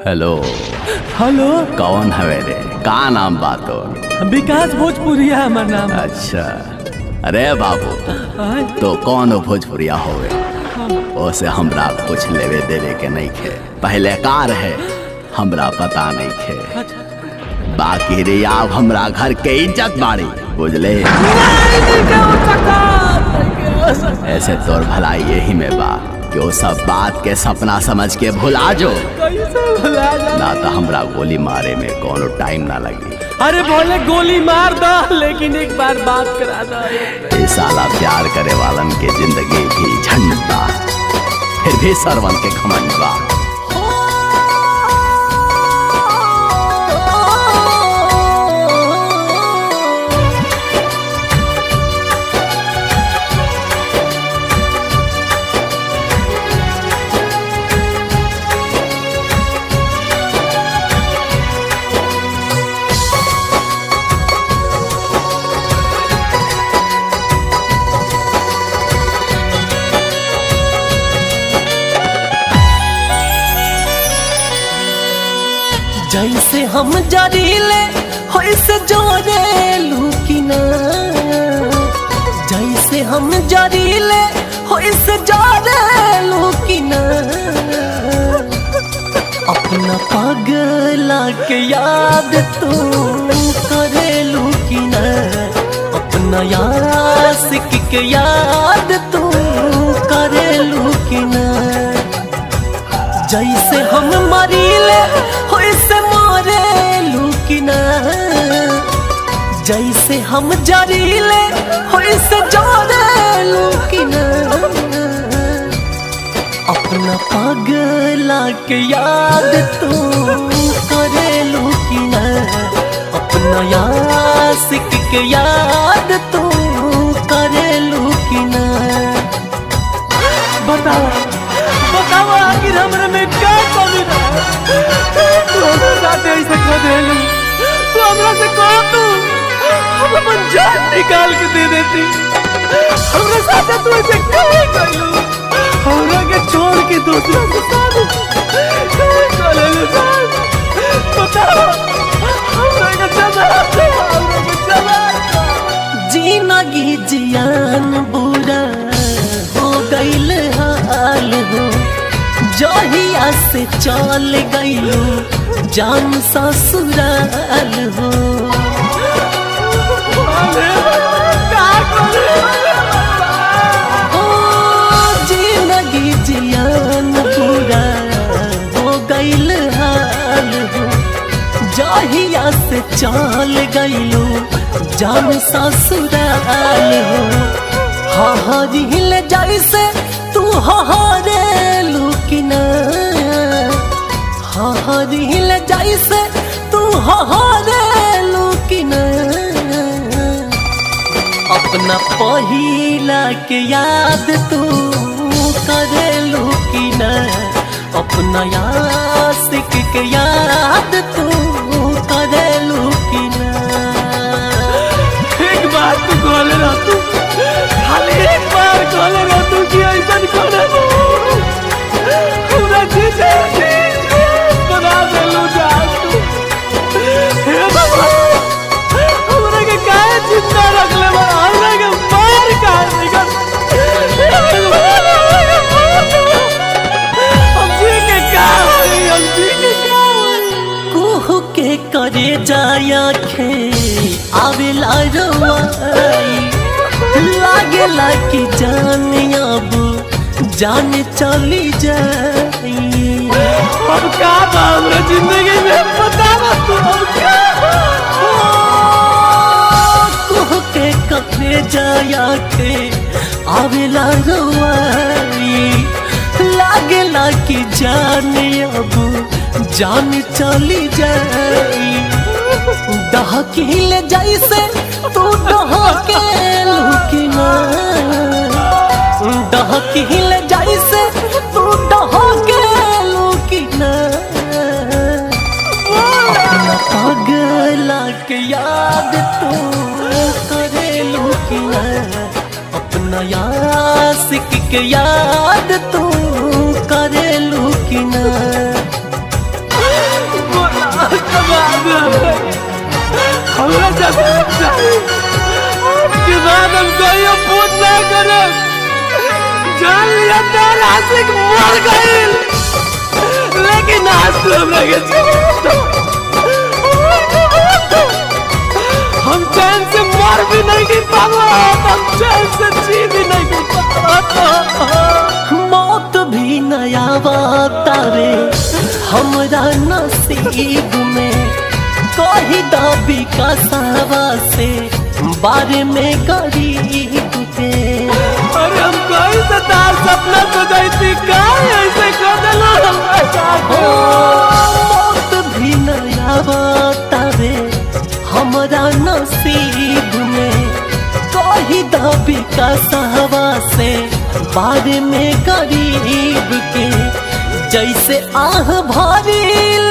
Hello. Hello. कौन है रे? का नाम बातो? विकास भोजपुरिया हमार नाम। अच्छा। अरे बाबू तो कौन भोजपुरिया होवे? ओसे हमरा कुछ लेवे देवे के नहीं खे। पहले कार है हमरा पता नहीं खे। बाकी रे अब हमरा घर के इज्जत बाड़ी बुझले। ऐसे तोर भलाई यही में बा कि वो सब बात के सपना समझ के भुला जो ना तो हमरा गोली मारे में कोनो टाइम ना लगी। अरे बोले गोली मार दो लेकिन एक बार बात करा दो। ये साला प्यार करे वालन के जिंदगी भी झंड बा फिर भी सरवन के घमंड बा। जैसे हम जरीले वैसे जोरे लुकिना। जैसे हम जरीले वैसे जोरे लुकिना। अपना पगला के याद तू करे लुकिना। अपना यासिक के याद तू करे लुकिना। जैसे हम मरीले वैसे मारे लुकिना। जैसे हम जरीले वैसे जारे लुकिना। अपना पगला के याद तू करे लुकिना। अपना यासिक के याद तू करे लुकिना। बताओ आखिर हमरा में क्या कमी है? तू हमरा साथ ऐसे कर देलू। तू हमरा से कह तू हम अपन जान निकाल के दे देती। हमरा साथ तू ऐसे क्यों करलू? हमरा के छोड़ के दूसरा के साथ क्यों करलू? बताओ हमरा के चला जिंदगी जियान बुरा हो गइल हाल हो। जहिया से चल गइलू जान ससुराल हो। जिंदगी जियान पूरा हो गइल हाल हो। जहिया से चल गइलू जान ससुराल हो। हरिल जैसे तू हरे लुकिना। हरिल जैसे तू हरे लुकिना। अपना पहिला के याद तू करे लुकिना। अपना यासिक के याद तू करे लुकिना। एक बार तू बोले ना तू खाली एक बार बोले ना तू कि ऐसा करे पूरा जीते बना दे लू जा तू। हे भगवान हमरा के काहे जिंदा रख ले? हमरा के मार काहे निकल? हम जी के का होई? हम जी के का होई? कुह के करे जाया खे आवेला रोवाई। लागेला कि जान अब जान चली जाई। अब का हमरा जिंदगी में पता ना तू अब क्या कुह के कपड़े जाया के आवेला रोवाई। लागेला कि जान अब जान चली जाई। दहकील जैसे तू दहके लुकिना। दहकील जैसे तू दहके लुकिना। अपना पगला के याद तू करे लुकिना। अपना यासिक के याद तू करे लुकिना। हमरा के बाद हम कहियो पूछ ना करे जान लिया तेरा आशिक मर गइल लेकिन आज तू हमरा के हम चैन से मर भी नहीं पावा हम चैन से जी भी नहीं पावा मौत भी नया तारे हमरा नसीब में कही दाबी का सावा से बारे में गरीब के अरे हम कहीं से तार सपना सजाई का ऐसे कर मौत भी नया तारे हमरा नसीब में कही दाबी का सावा से बारे में गरीब के जैसे आह भारी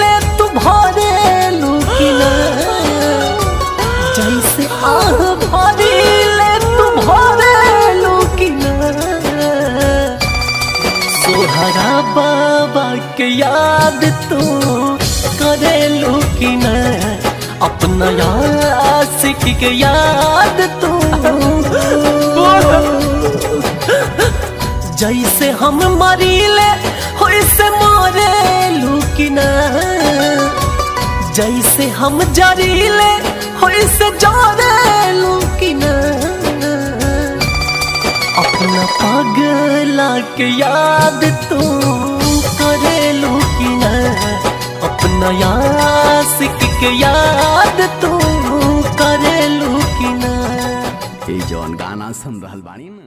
ले तू भरे लुकिना जैसे आह भारी ले तू भरे लुकिना सोहरा बाबा के याद तू करे लुकिना अपना आशिक के याद तू जैसे हम मरीले वैसे मारे लुकिना जैसे हम जरीले वैसे जारे लुकिना अपना पगला के याद तू करे लुकिना अपना आशिक के याद तू करे लुकिना जौन गाना सुन रहल बानी ना।